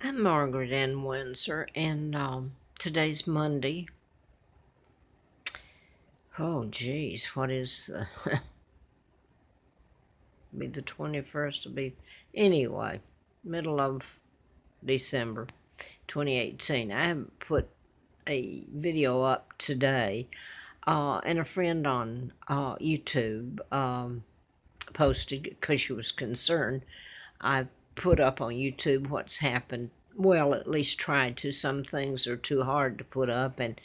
I'm Margaret Ann Windsor, and today's Monday. Oh, geez, what is be the 21st? To be anyway, middle of December, 2018. I haven't put a video up today, and a friend on YouTube posted because she was concerned. I put up on YouTube what's happened. Well, at least tried to. Some things are too hard to put up, and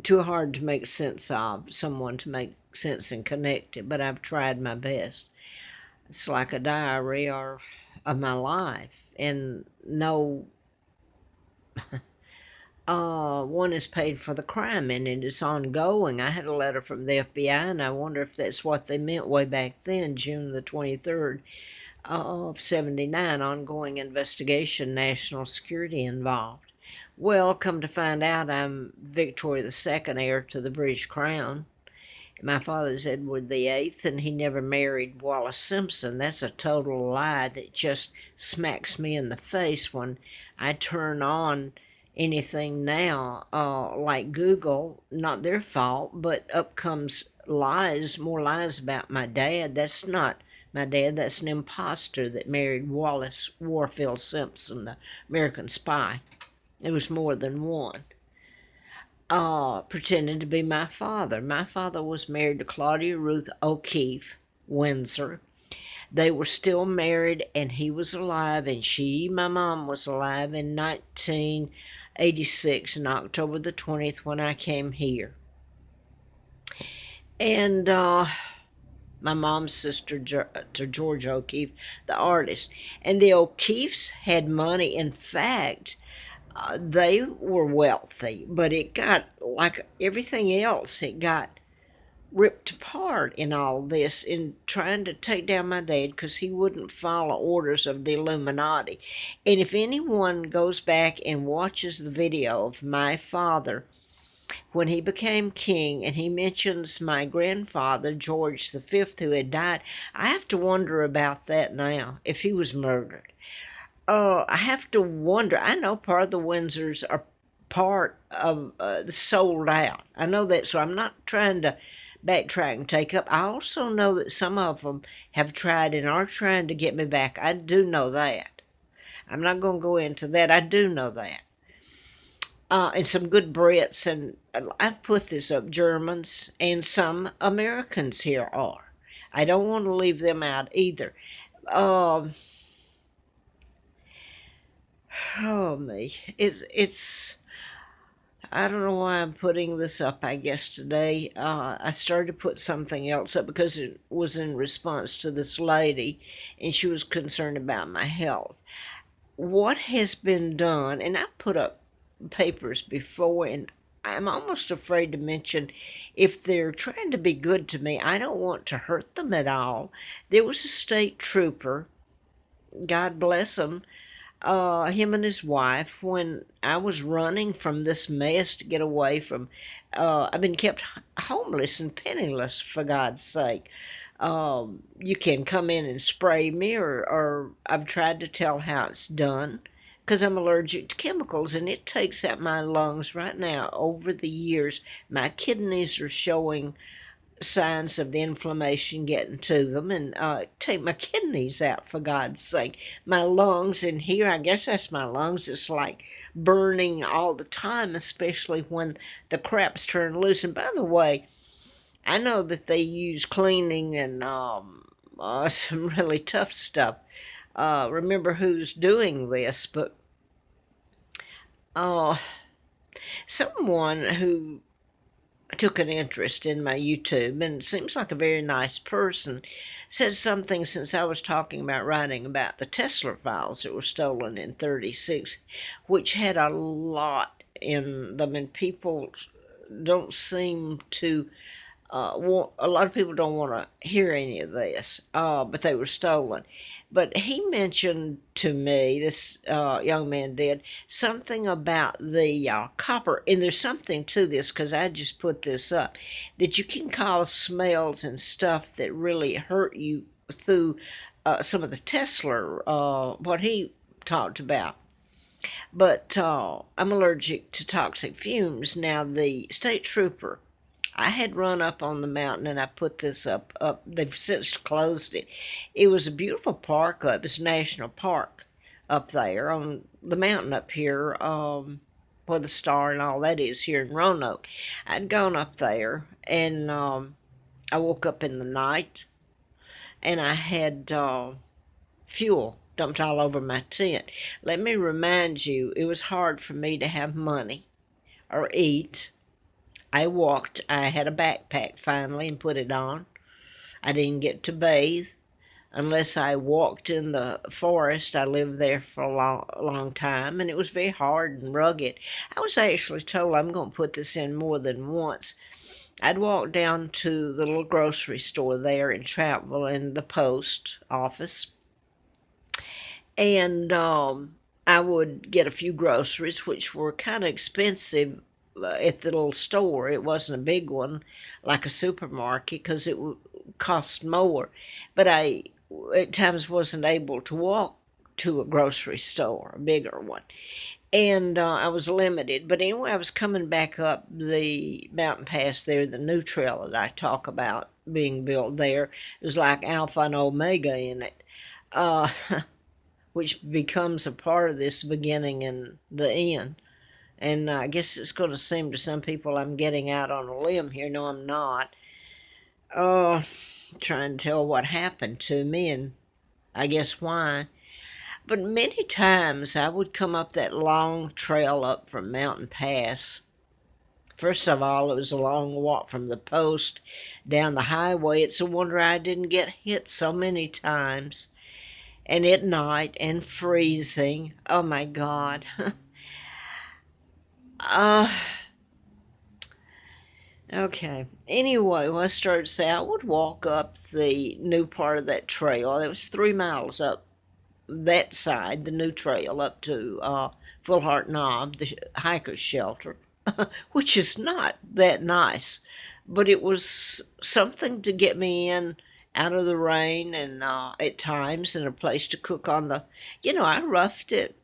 too hard to make sense of, someone to make sense and connect it, but I've tried my best. It's like a diary or of my life, and no one is paid for the crime, and it is ongoing. I had a letter from the FBI, and I wonder if that's what they meant way back then, June the 23rd of 79, ongoing investigation, national security involved. Well, come to find out, I'm Victoria II, heir to the British Crown. My father's Edward VIII, and he never married Wallace Simpson. That's a total lie that just smacks me in the face when I turn on anything now, like Google. Not their fault, but up comes lies, more lies about my dad. That's not my dad. That's an imposter that married Wallace Warfield Simpson, the American spy. It was more than one. Pretending to be my father. My father was married to Claudia Ruth O'Keefe Windsor. They were still married, and he was alive, and my mom, was alive in 1986, on October the 20th, when I came here. And my mom's sister, to George O'Keefe, the artist. And the O'Keefes had money. In fact, they were wealthy, but it got, like everything else, it got ripped apart in all this in trying to take down my dad because he wouldn't follow orders of the Illuminati. And if anyone goes back and watches the video of my father when he became king, and he mentions my grandfather, George V, who had died, I have to wonder about that now, if he was murdered. I have to wonder. I know part of the Windsors are part of the sold out. I know that, so I'm not trying to backtrack and take up. I also know that some of them have tried and are trying to get me back. I do know that. I'm not going to go into that. I do know that. And some good Brits, and I've put this up, Germans, and some Americans here are. I don't want to leave them out either. Um, oh me, it's I don't know why I'm putting this up, I guess, today. I started to put something else up because it was in response to this lady, and she was concerned about my health. What has been done, and I've put up papers before, and I'm almost afraid to mention, if they're trying to be good to me, I don't want to hurt them at all. There was a state trooper, God bless him and his wife, when I was running from this mess to get away from, I've been kept homeless and penniless, for God's sake. You can come in and spray me, or I've tried to tell how it's done because I'm allergic to chemicals, and it takes out my lungs right now. Over the years, my kidneys are showing signs of the inflammation getting to them, and take my kidneys out, for God's sake. My lungs in here, I guess that's my lungs, it's like burning all the time, especially when the crap's turned loose. And by the way, I know that they use cleaning and some really tough stuff. Remember who's doing this, but uh, someone who took an interest in my YouTube and seems like a very nice person, said something, since I was talking about writing about the Tesla files that were stolen in 36, which had a lot in them, and people don't seem to a lot of people don't want to hear any of this, but they were stolen. But he mentioned to me, this young man did, something about the copper, and there's something to this because I just put this up, that you can cause smells and stuff that really hurt you through some of the Tesla, what he talked about. But I'm allergic to toxic fumes. Now, the state trooper, I had run up on the mountain and I put this up. They've since closed it. It was a beautiful park up. It's a national park up there on the mountain up here, where the Star and all that is here in Roanoke. I'd gone up there and I woke up in the night and I had fuel dumped all over my tent. Let me remind you, it was hard for me to have money or eat. I walked. I had a backpack finally and put it on. I didn't get to bathe unless I walked in the forest. I lived there for a long time, and it was very hard and rugged. I was actually told, I'm going to put this in more than once. I'd walk down to the little grocery store there in Troutville in the post office, and I would get a few groceries, which were kind of expensive at the little store. It wasn't a big one like a supermarket because it would cost more. But I, at times, wasn't able to walk to a grocery store, a bigger one. And I was limited. But anyway, I was coming back up the mountain pass there, the new trail that I talk about being built there. It was like Alpha and Omega in it. Uh, which becomes a part of this beginning and the end. And I guess it's going to seem to some people I'm getting out on a limb here. No, I'm not. Trying to tell what happened to me and I guess why. But many times I would come up that long trail up from Mountain Pass. First of all, it was a long walk from the post down the highway. It's a wonder I didn't get hit so many times. And at night and freezing. Oh my God. Okay. Anyway, when I started to say I would walk up the new part of that trail. It was 3 miles up that side, the new trail up to Full Heart Knob, the hiker's shelter, which is not that nice, but it was something to get me in out of the rain and at times and a place to cook on the, I roughed it,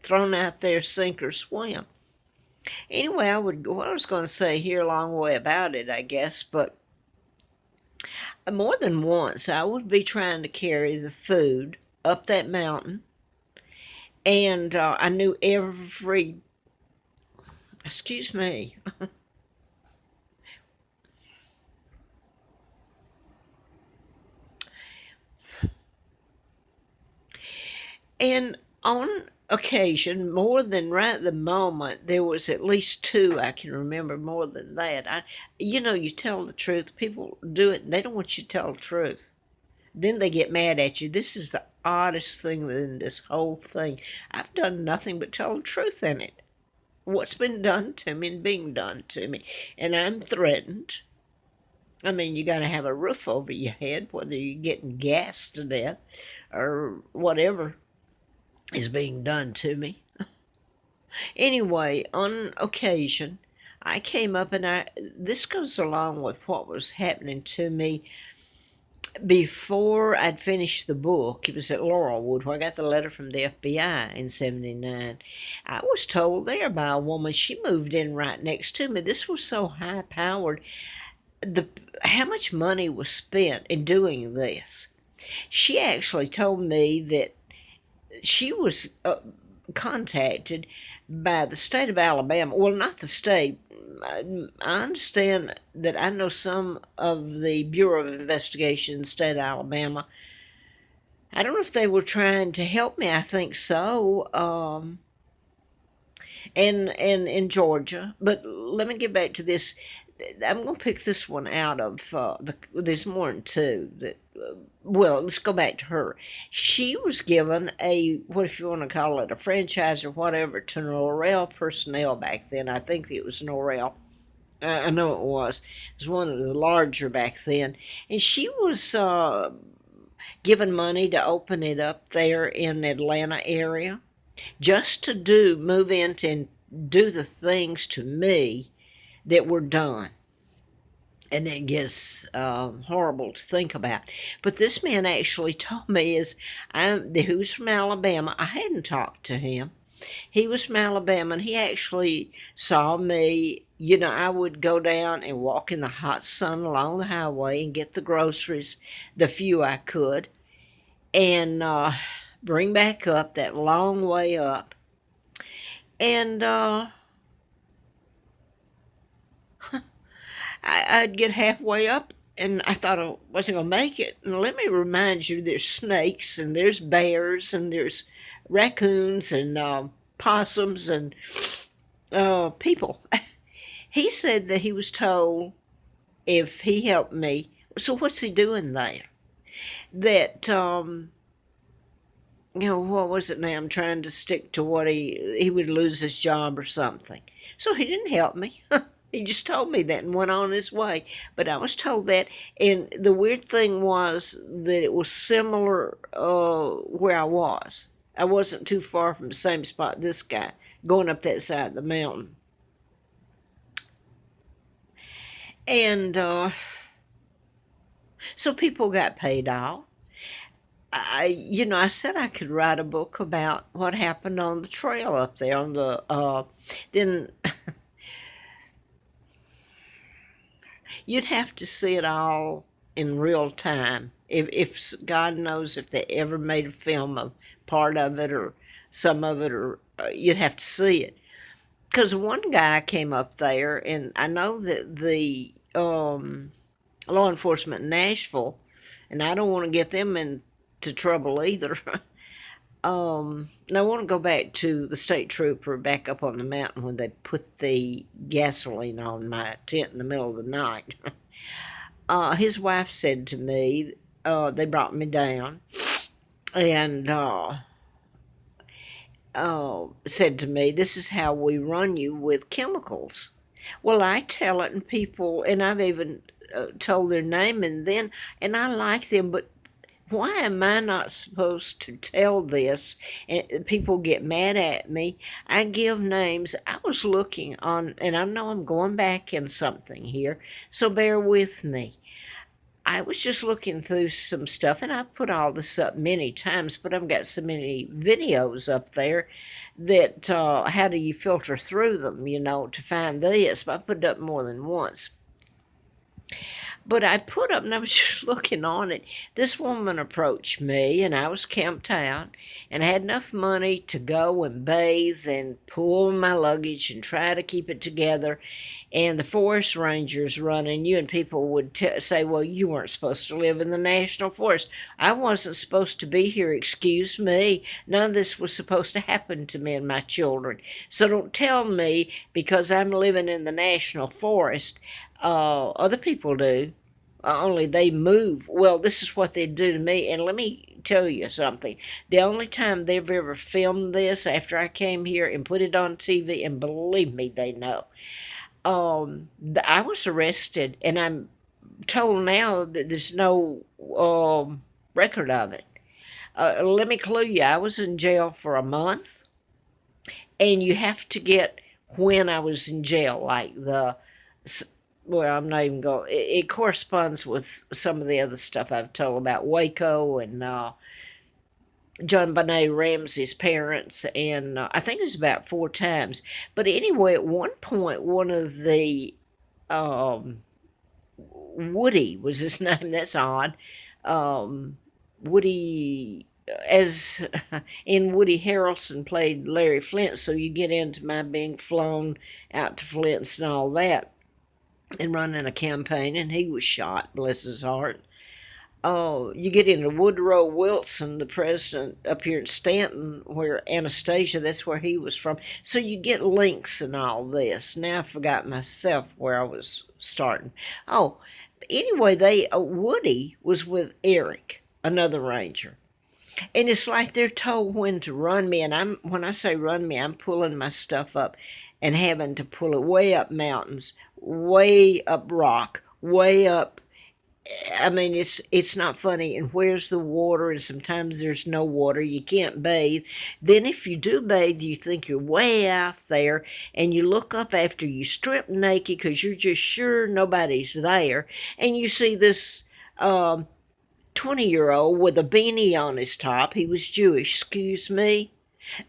thrown out there, sink or swim. Anyway, what I was going to say here a long way about it, I guess, but more than once I would be trying to carry the food up that mountain, and I knew every, excuse me, and on occasion, more than right at the moment, there was at least two I can remember more than that. You tell the truth. People do it, and they don't want you to tell the truth. Then they get mad at you. This is the oddest thing in this whole thing. I've done nothing but tell the truth in it. What's been done to me and being done to me. And I'm threatened. I mean, you got to have a roof over your head, whether you're getting gassed to death or whatever is being done to me. Anyway, on occasion, I came up and this goes along with what was happening to me before I'd finished the book. It was at Laurelwood where I got the letter from the FBI in 79. I was told there by a woman, she moved in right next to me. This was so high powered. How much money was spent in doing this? She actually told me that she was contacted by the state of Alabama. Well, not the state. I understand that I know some of the Bureau of Investigation in the state of Alabama. I don't know if they were trying to help me. I think so. And in Georgia. But let me get back to this. I'm going to pick this one out of there's more than two. Well, let's go back to her. She was given what if you want to call it, a franchise or whatever to Norrell personnel back then. I think it was Norrell. I know it was. It was one of the larger back then. And she was given money to open it up there in Atlanta area just to move in and do the things to me that were done. And it gets horrible to think about. But this man actually told me who's from Alabama. I hadn't talked to him. He was from Alabama, and he actually saw me. You know, I would go down and walk in the hot sun along the highway and get the groceries, the few I could, and bring back up that long way up. And I'd get halfway up, and I thought I wasn't going to make it. And let me remind you, there's snakes, and there's bears, and there's raccoons, and possums, and people. He said that he was told if he helped me. So what's he doing there? That what was it now? I'm trying to stick to what he would lose his job or something. So he didn't help me. He just told me that and went on his way. But I was told that, and the weird thing was that it was similar where I was. I wasn't too far from the same spot this guy, going up that side of the mountain. And so people got paid off. I said I could write a book about what happened on the trail up there on the, then you'd have to see it all in real time. If God knows if they ever made a film of part of it or some of it, or you'd have to see it. Because one guy came up there, and I know that the law enforcement in Nashville, and I don't want to get them into trouble either. And I want to go back to the state trooper back up on the mountain when they put the gasoline on my tent in the middle of the night. His wife said to me, they brought me down, and said to me, "This is how we run you with chemicals." Well, I tell it, and people, and I've even told their name, and I like them, but why am I not supposed to tell this? And people get mad at me. I give names. I was looking on, and I know I'm going back in something here, so bear with me. I was just looking through some stuff, and I've put all this up many times, but I've got so many videos up there that how do you filter through them, to find this? But I put it up more than once. But I put up, and I was just looking on it. This woman approached me, and I was camped out, and I had enough money to go and bathe and pull my luggage and try to keep it together. And the forest rangers running you, and people would say, "Well, you weren't supposed to live in the national forest. I wasn't supposed to be here. Excuse me. None of this was supposed to happen to me and my children. So don't tell me because I'm living in the national forest. Other people do. Only they move. Well, this is what they do to me. And let me tell you something. The only time they've ever filmed this after I came here and put it on TV, and believe me, they know. I was arrested, and I'm told now that there's no record of it. Let me clue you. I was in jail for a month, and you have to get when I was in jail, like well, I'm not even going. It corresponds with some of the other stuff I've told about Waco and JonBenet Ramsey's parents, and I think it was about 4 times. But anyway, at one point, one of the Woody was his name. That's odd. Woody, as in Woody Harrelson played Larry Flint, so you get into my being flown out to Flint's and all that, and running a campaign, and he was shot, bless his heart. Oh, you get into Woodrow Wilson, the president up here in Stanton, where Anastasia, that's where he was from. So you get links and all this. Now I forgot myself where I was starting. Oh, anyway, Woody was with Eric, another ranger. And it's like they're told when to run me, and when I say run me, I'm pulling my stuff up and having to pull it way up mountains, way up rock, way up. I mean, it's not funny. And where's the water? And sometimes there's no water. You can't bathe. Then if you do bathe, you think you're way out there, and you look up after you strip naked because you're just sure nobody's there, and you see this 20-year-old with a beanie on his top. He was Jewish. Excuse me.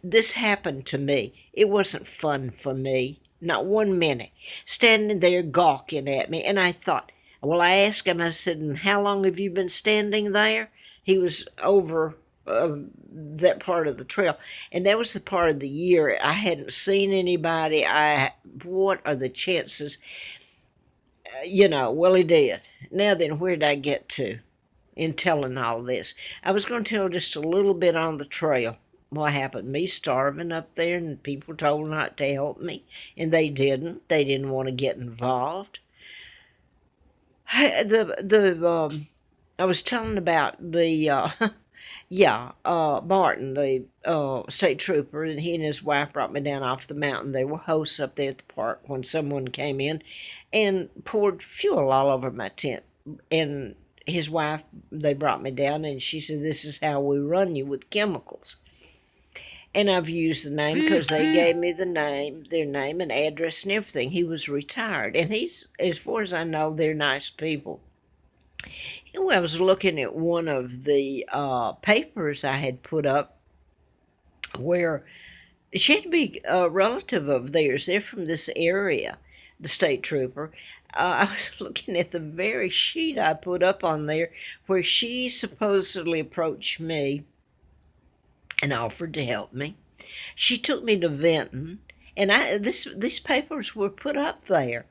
This happened to me. It wasn't fun for me, not 1 minute. Standing there gawking at me, and I thought, well, I asked him, I said, and how long have you been standing there? He was over that part of the trail, and that was the part of the year I hadn't seen anybody. What are the chances? Well, he did. Now then, where did I get to in telling all this? I was going to tell just a little bit on the trail. What happened? Me starving up there, and people told not to help me, and they didn't. They didn't want to get involved. I was telling about the Martin, the state trooper, and he and his wife brought me down off the mountain. They were hosts up there at the park when someone came in and poured fuel all over my tent. And his wife, they brought me down, and she said, "This is how we run you with chemicals." And I've used the name because they gave me their name and address and everything. He was retired, and he's, as far as I know, they're nice people. Anyway, I was looking at one of the papers I had put up where she had to be a relative of theirs. They're from this area, the state trooper. I was looking at the very sheet I put up on there where she supposedly approached me and offered to help me. She took me to Vinton, and these papers were put up there.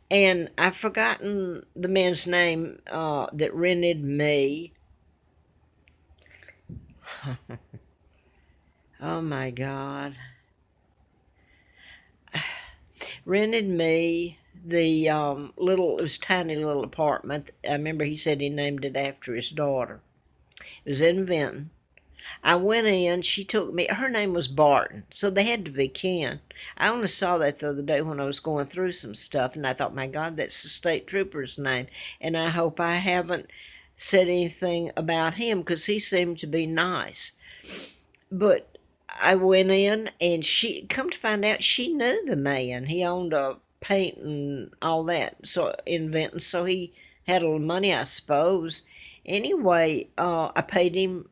And I've forgotten the man's name that rented me. Oh my God. Rented me the it was tiny little apartment. I remember he said he named it after his daughter. It was in Vinton. I went in, she took me, her name was Barton, so they had to be kin. I only saw that the other day when I was going through some stuff, and I thought, my God, that's the state trooper's name, and I hope I haven't said anything about him, because he seemed to be nice. But I went in, and she, come to find out, she knew the man. He owned a paint and all that, so in Vinton, so he had a little money, I suppose. Anyway, I paid him.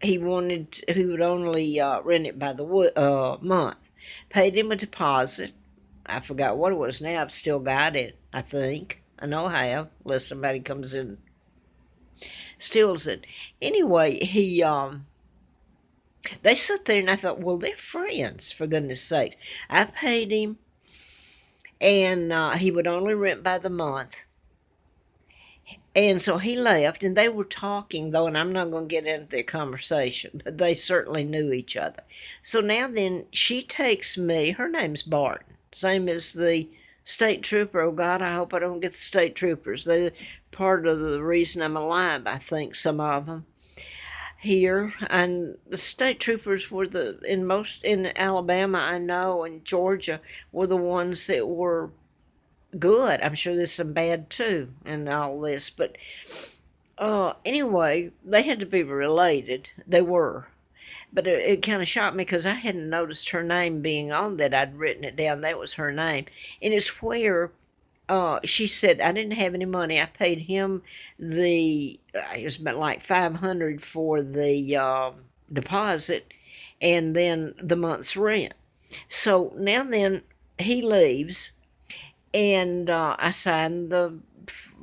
He would only rent it by the month. Paid him a deposit. I forgot what it was now. I've still got it, I think. I know I have, unless somebody comes in steals it. Anyway, they sat there, and I thought, well, they're friends, for goodness sake. I paid him, and he would only rent by the month. And so he left, and they were talking, though, and I'm not going to get into their conversation, but they certainly knew each other. So now then, she takes me, her name's Barton, same as the state trooper. Oh, God, I hope I don't get the state troopers. They're part of the reason I'm alive, I think, some of them here. And the state troopers were in Alabama, I know, and Georgia, were the ones that were good. I'm sure there's some bad too and all this, but anyway, they had to be related. They were, but it kind of shocked me because I hadn't noticed her name being on that. I'd written it down. That was her name, and it's where she said I didn't have any money. I paid him it was about like $500 for the deposit, and then the month's rent. So now then he leaves. And I signed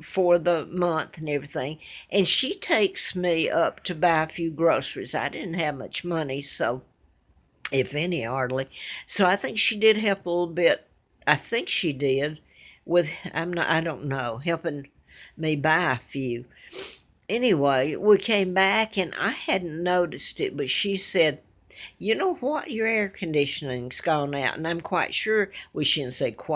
for the month and everything. And she takes me up to buy a few groceries. I didn't have much money, so, if any, hardly. So I think she did help a little bit. I think she did with, I don't know, helping me buy a few. Anyway, we came back, and I hadn't noticed it, but she said, "You know what? Your air conditioning's gone out." And I'm quite sure we shouldn't say quite.